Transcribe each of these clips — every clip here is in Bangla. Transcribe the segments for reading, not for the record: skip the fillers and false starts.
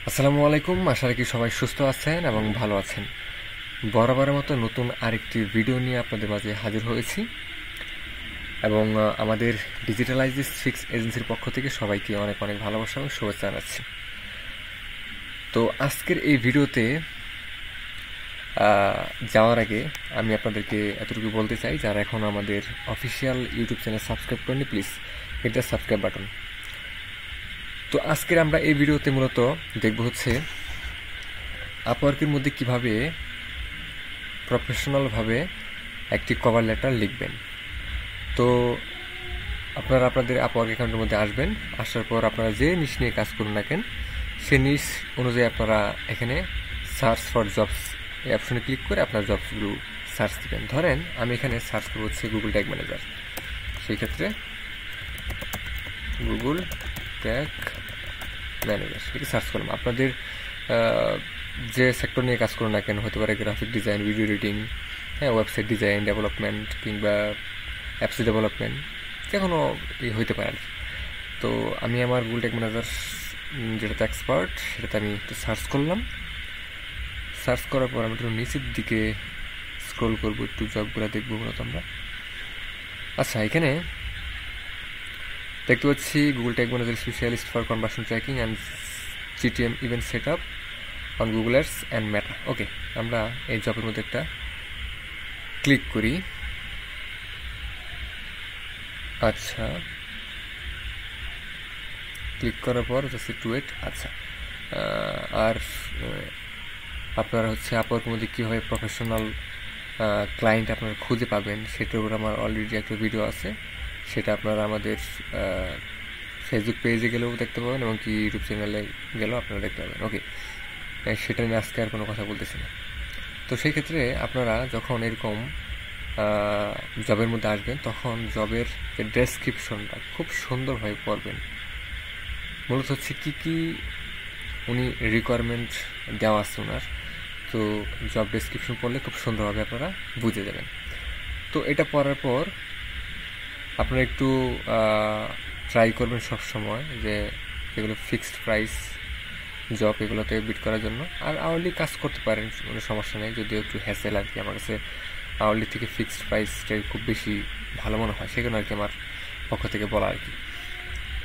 আসসালামু আলাইকুম। আশা রাখি সবাই সুস্থ আছেন এবং ভালো আছেন। বরাবরের মতো নতুন আরেকটি ভিডিও নিয়ে আপনাদের মাঝে হাজির হয়েছি এবং আমাদের ডিজিটালাইজিস ফিক্স এজেন্সির পক্ষ থেকে সবাইকে অনেক অনেক ভালোবাসা এবং শুভেচ্ছা জানাচ্ছি। তো আজকের এই ভিডিওতে যাওয়ার আগে আমি আপনাদেরকে এতটুকু বলতে চাই, যারা এখন আমাদের অফিসিয়াল ইউটিউব চ্যানেল সাবস্ক্রাইব করেনি, please hit the subscribe button. তো আজকের আমরা এই ভিডিওতে মূলত দেখব হচ্ছে আপওয়ার্কের মধ্যে কিভাবে প্রফেশনালভাবে একটি কভার লেটার লিখবেন। তো আপনারা আপনাদের আপওয়ার্ক অ্যাকাউন্টের মধ্যে আসবেন, আসার পর আপনারা যে নিশ নিয়ে কাজ করুন না কেন সে নিশ অনুযায়ী আপনারা এখানে সার্চ ফর জবস এই অপশনে ক্লিক করে আপনার জবসগুলো সার্চ দেবেন। ধরেন আমি এখানে সার্চ করব হচ্ছে গুগল ট্যাগ ম্যানেজার, সেই ক্ষেত্রে গুগল ট্যাগ ম্যানেজার লিখে সার্চ করলাম। আপনাদের যে সেক্টর নিয়ে কাজ করুন না কেন, হতে পারে graphic design, video editing, website design, development কিংবা অ্যাপস ডেভেলপমেন্ট, যে কোনো হইতে পারে আর কি। তো আমি আমার গুগল ট্যাগ ম্যানেজার যেটাতে এক্সপার্ট সেটাতে আমি একটু সার্চ করলাম। সার্চ করার পর আমি একটু নিচের দিকে স্ক্রল করবো, একটু জবগুলো দেখবো মূলত আমরা। আচ্ছা, এখানে দেখতে পাচ্ছি Google tag manager specialist for conversion tracking and GTM event set up on Google ads and Meta. Okay, আমরা এই জবের মধ্যে একটা ক্লিক করি। আচ্ছা, ক্লিক করার পর জাস্ট একটু ওয়েট। আচ্ছা, আর আপনারা হচ্ছে আপওয়ার্কের মধ্যে কীভাবে প্রফেশনাল ক্লায়েন্ট আপনারা খুঁজে পাবেন সেটার উপর আমার অলরেডি একটা ভিডিও আছে, সেটা আপনারা আমাদের ফেসবুক পেজে গেলেও দেখতে পাবেন এবং কি ইউটিউব চ্যানেলে গেলেও আপনারা দেখতে পাবেন। ওকে, সেটা নিয়ে আজকে আর কোনো কথা বলতেছি না। তো সেই ক্ষেত্রে আপনারা যখন এরকম জবের মধ্যে আসবেন তখন জবের যে ডেসক্রিপশনটা খুব সুন্দরভাবে পড়বেন। মূলত হচ্ছে কী কী উনি রিকোয়ারমেন্ট দেওয়া আছে ওনার, তো জব ডেসক্রিপশন পড়লে খুব সুন্দরভাবে আপনারা বুঝে যাবেন। তো এটা পড়ার পর আপনারা একটু ট্রাই করবেন সব সময় যে যেগুলো ফিক্সড প্রাইস জব এগুলোতে বিট করার জন্য। আর আওয়ারলি কাজ করতে পারেন, কোনো সমস্যা নেই, যদিও একটু হ্যাসেল আর কি। আমার কাছে আওয়ারলি থেকে ফিক্সড প্রাইসটাই খুব বেশি ভালো মনে হয়, সেখানে আর কি আমার পক্ষ থেকে বলা আর কি।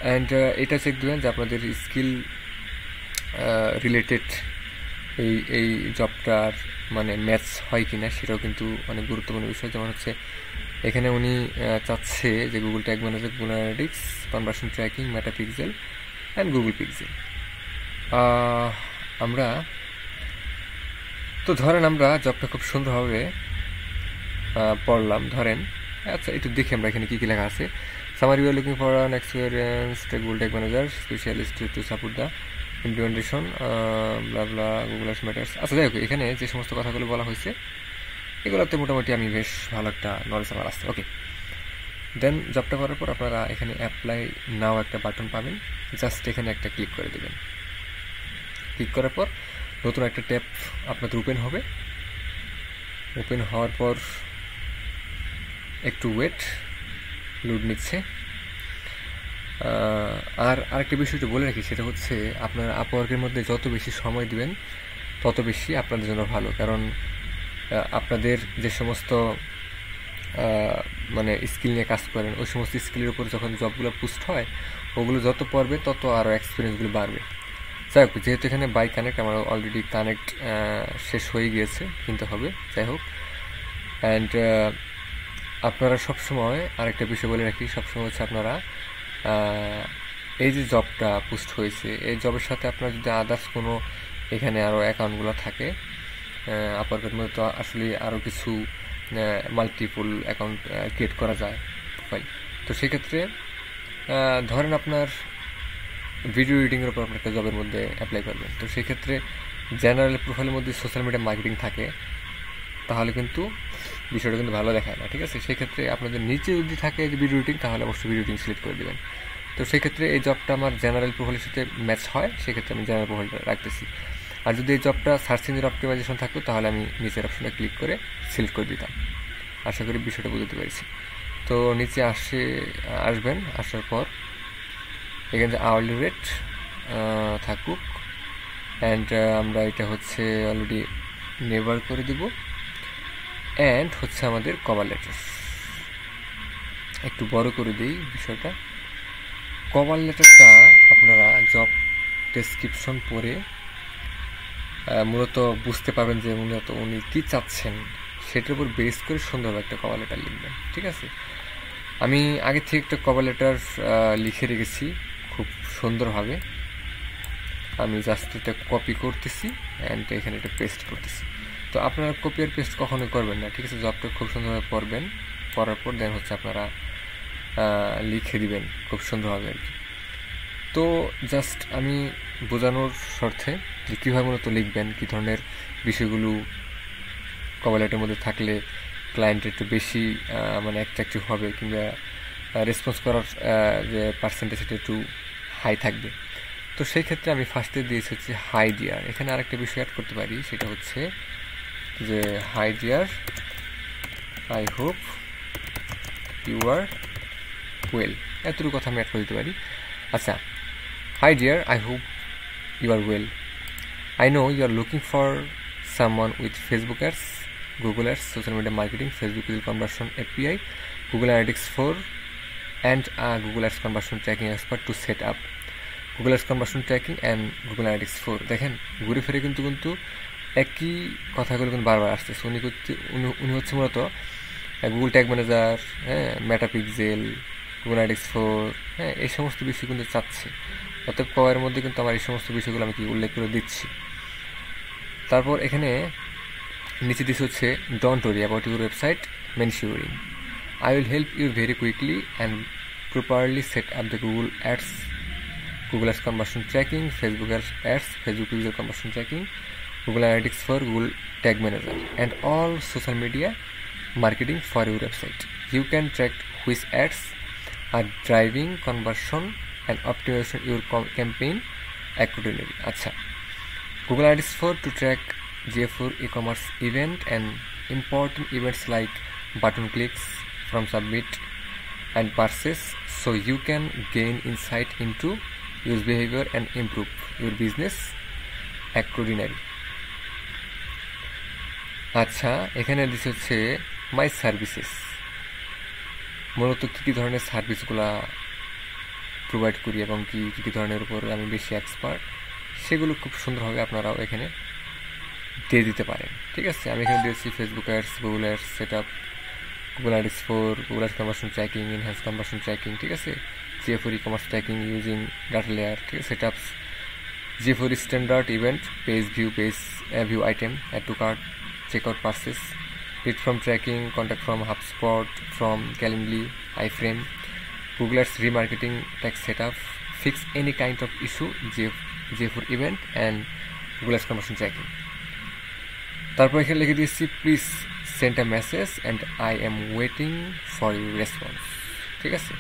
অ্যান্ড এটা চেক দেবেন যে আপনাদের স্কিল রিলেটেড এই জবটার মানে ম্যাচ হয় কি না, সেটাও কিন্তু অনেক গুরুত্বপূর্ণ বিষয়। যেমন হচ্ছে এখানে উনি চাচ্ছে যে Google tag manager, Google analytics, conversion tracking, meta pixel and Google pixel. আমরা তো ধরেন আমরা জবটা খুব সুন্দরভাবে পড়লাম, ধরেন। আচ্ছা, একটু দেখি আমরা এখানে কী কী লেখা আছে। Summary, you are looking for an experienced Google tag manager specialist to support the implementation blah blah Google ads matters. আচ্ছা, যাই হোক, এখানে যে সমস্ত কথাগুলো বলা হয়েছে এগুলোতে মোটামুটি আমি বেশ ভালো একটা নলেজ আমার আসছে। ওকে, দেন জবটা করার পর আপনারা এখানে অ্যাপ্লাই নাও একটা বাটন পাবেন, জাস্ট এখানে একটা ক্লিক করে দেবেন। ক্লিক করার পর নতুন একটা ট্যাব আপনাদের ওপেন হবে। ওপেন হওয়ার পর একটু ওয়েট, লোড নিচ্ছে। আর আরেকটা বিষয় একটু বলে রাখি, সেটা হচ্ছে আপনার আপওয়ার্কের মধ্যে যত বেশি সময় দিবেন তত বেশি আপনাদের জন্য ভালো। কারণ আপনাদের যে সমস্ত মানে স্কিল নিয়ে কাজ করেন, ওই সমস্ত স্কিলের উপর যখন জবগুলো পোস্ট হয় ওগুলো যত পড়বে তত আরও এক্সপিরিয়েন্সগুলো বাড়বে। যাই হোক, যেহেতু এখানে বাই কানেক্ট আমার অলরেডি কানেক্ট শেষ হয়ে গিয়েছে, কিনতে হবে। যাই হোক, অ্যান্ড আপনারা সবসময় আরেকটা বিষয় বলে রাখি, সবসময় হচ্ছে আপনারা এই যে জবটা পোস্ট হয়েছে এই জবের সাথে আপনার যদি আদার্স কোনো এখানে আরও অ্যাকাউন্টগুলো থাকে, আপওয়ার্কের মধ্যে তো আসলে আরও কিছু মাল্টিপল অ্যাকাউন্ট ক্রিয়েট করা যায় প্রোফাইল। তো সেক্ষেত্রে ধরেন আপনার ভিডিও এডিটিংয়ের উপর আপনার একটা জবের মধ্যে অ্যাপ্লাই করবেন, তো সেক্ষেত্রে জেনারেল প্রোফাইলের মধ্যে সোশ্যাল মিডিয়া মার্কেটিং থাকে, তাহলে কিন্তু বিষয়টা কিন্তু ভালো দেখায় না, ঠিক আছে। সেক্ষেত্রে আপনাদের নিচে যদি থাকে যে ভিডিও এডিটিং, তাহলে অবশ্যই ভিডিও এডিটিং সিলেক্ট করে দেবেন। তো সেক্ষেত্রে এই জবটা আমার জেনারেল প্রোফাইলের সাথে ম্যাচ হয়, সেক্ষেত্রে আমি জেনারেল প্রোফাইলটা রাখতেছি। আর যদি এই জবটা সার্চ ইঞ্জিন অপটিমাইজেশন থাকতো তাহলে আমি নিচের অপশনটা ক্লিক করে সিলেক্ট করে দিতাম। আশা করি বিষয়টা বুঝতে পেরেছি। তো নিচে আসবেন, আসার পর এখানে যে আওয়ারলি রেট থাকুক অ্যান্ড আমরা এটা হচ্ছে অলরেডি নেভার করে দেব। অ্যান্ড হচ্ছে আমাদের কভার লেটার, একটু বড় করে দিই বিষয়টা। কভার লেটারটা আপনারা জব ডেসক্রিপশন পড়ে মূলত বুঝতে পারবেন যে মূলত উনি কী চাচ্ছেন, সেটার উপর বেস করে সুন্দরভাবে একটা কভার লেটার লিখবেন। ঠিক আছে, আমি আগে থেকে একটা কভার লেটার লিখে রেখেছি খুব সুন্দরভাবে। আমি জাস্ট এটা কপি করতেছি অ্যান্ড এখানে এটা পেস্ট করতেছি। তো আপনারা কপি আর পেস্ট কখনোই করবেন না। ঠিক আছে, জবটা খুব সুন্দরভাবে পড়বেন, পড়ার পর দেন হচ্ছে আপনারা লিখে দিবেন খুব সুন্দরভাবে আর কি। তো জাস্ট আমি বোঝানোর স্বার্থে যে কীভাবে মূলত লিখবেন, কী ধরনের বিষয়গুলো কভার লেটারের মধ্যে থাকলে ক্লায়েন্টের একটু বেশি মানে অ্যাট্রাকটিভ হবে, কিংবা রেসপন্স করার যে পার্সেন্টেজ সেটা একটু হাই থাকবে। তো সেই ক্ষেত্রে আমি ফার্স্টে দিয়েছি হচ্ছে হাই ডিয়ার। এখানে আরেকটা বিষয় অ্যাড করতে পারি, সেটা হচ্ছে যে hi dear, I hope you are well, এতটুকু কথা আমি অ্যাড করে দিতে পারি। আচ্ছা, hi dear, I hope you are well. I know you are looking for someone with Facebook ads, Google ads, social media marketing, Facebook Google conversion API, Google Analytics 4, and a Google Ads conversion tracking expert to set up Google Ads conversion tracking and Google Analytics 4. দেখেন ঘুরে ফিরে কিন্তু একই কথাগুলো কিন্তু বারবার আসতেছে। উনি হচ্ছে মূলত গুগল ট্যাগ ম্যানেজার, হ্যাঁ, মেটাপিক্সেল, গুগল অ্যানালিটিক্স 4, হ্যাঁ, এই সমস্ত বিষয় কিন্তু চাচ্ছে। অতএব কয়ের মধ্যে কিন্তু আমার এই সমস্ত বিষয়গুলো আমি কি উল্লেখ করে দিচ্ছি। তারপর এখানে নিচে দিচ্ছে হচ্ছে don't worry about your website measuring, I will help you very quickly and properly set up the Google ads, Google ads conversion tracking, Facebook ads, Facebook user conversion tracking, Google Analytics for Google Tag Manager, and all social media marketing for your website. You can track which ads are driving conversion and optimization your campaign accordingly. আচ্ছা, Google Analytics 4 to track GA4 e-commerce event and important events like button clicks from submit and purchase, so you can gain insight into user behavior and improve your business accordingly. আচ্ছা, এখানে দিচ্ছে হচ্ছে মাই সার্ভিসেস, মূলত কী কী ধরনের সার্ভিসগুলো প্রোভাইড করি এবং কী ধরনের উপর আমি বেশি এক্সপার্ট, সেগুলো খুব সুন্দরভাবে আপনারাও এখানে দিয়ে দিতে পারেন। ঠিক আছে, আমি এখানে দিয়েছি Facebook ads, Google ads set up, Google analytics 4, Google ads conversion tracking, enhance conversion tracking, ঠিক আছে, GA4 ecommerce tracking using data layer, ঠিক আছে, set ups, GA4 standard event, page view item, add to cart, checkout purchase, lead from tracking, contact from HubSpot, from Calendly, iFrame, Google Ads remarketing, tag setup, fix any kind of issue, GA4 event and Google Ads conversion tracking. তারপর এখানে লিখে দিয়েছি please send a message and I am waiting for your response. ঠিক আছে,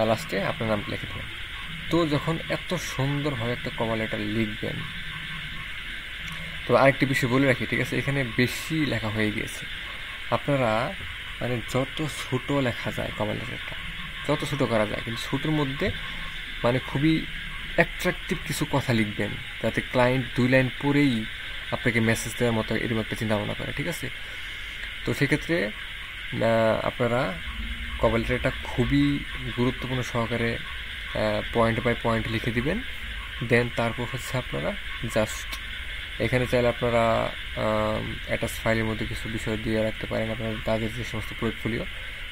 লাস্টে আপনার নামটা লিখে দেবেন। তো যখন এত সুন্দরভাবে একটা কভার লেটার লিখবেন, তো আরেকটি বিষয় বলে রাখি, ঠিক আছে, এখানে বেশি লেখা হয়ে গিয়েছে। আপনারা মানে যত ছোটো লেখা যায় কভার লেটারটা, যত ছোটো করা যায়, কিন্তু ছোটোর মধ্যে মানে খুবই অ্যাট্রাকটিভ কিছু কথা লিখবেন, যাতে ক্লায়েন্ট 2 লাইন পরেই আপনাকে মেসেজ দেওয়ার মতো এরকম একটা চিন্তা ভাবনা করে। ঠিক আছে, তো সেক্ষেত্রে আপনারা কভার লেটারটা খুবই গুরুত্বপূর্ণ সহকারে পয়েন্ট বাই পয়েন্ট লিখে দিবেন। দেন তারপর হচ্ছে আপনারা জাস্ট এখানে চাইলে আপনারা অ্যাটাচ ফাইলের মধ্যে কিছু বিষয় দিয়ে রাখতে পারেন, আপনার তাদের যে সমস্ত পোর্টফোলিও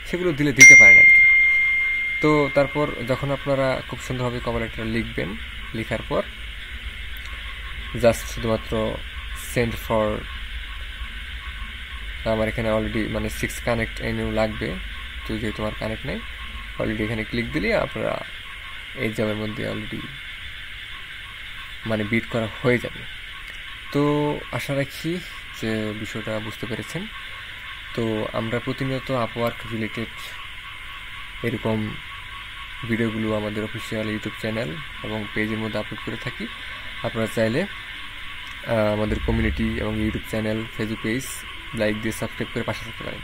সেগুলো দিতে পারেন আর কি। তো তারপর যখন আপনারা খুব সুন্দরভাবে কভার লেটার লিখবেন, লেখার পর জাস্ট শুধুমাত্র সেন্ড ফর, আমার এখানে অলরেডি মানে 6 কানেক্ট এনিউ লাগবে, তো যেহেতু আমার কানেক্ট নেই, অলরেডি এখানে ক্লিক দিলে আপনারা এই জবের মধ্যে অলরেডি মানে বিট করা হয়ে যাবে। তো আশা রাখি যে বিষয়টা বুঝতে পেরেছেন। তো আমরা প্রতিনিয়ত আপওয়ার্ক রিলেটেড এরকম ভিডিওগুলো আমাদের অফিসিয়াল ইউটিউব চ্যানেল এবং পেজের মধ্যে আপলোড করে থাকি। আপনারা চাইলে আমাদের কমিউনিটি এবং YouTube channel, Facebook page like দিয়ে সাবস্ক্রাইব করে পাশে থাকতে পারেন।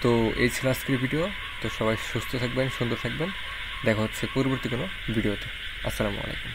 তো এই ছিল আজকের ভিডিও। তো সবাই সুস্থ থাকবেন, সুন্দর থাকবেন, দেখা হচ্ছে পরবর্তী কোনো ভিডিওতে। আসসালামু আলাইকুম।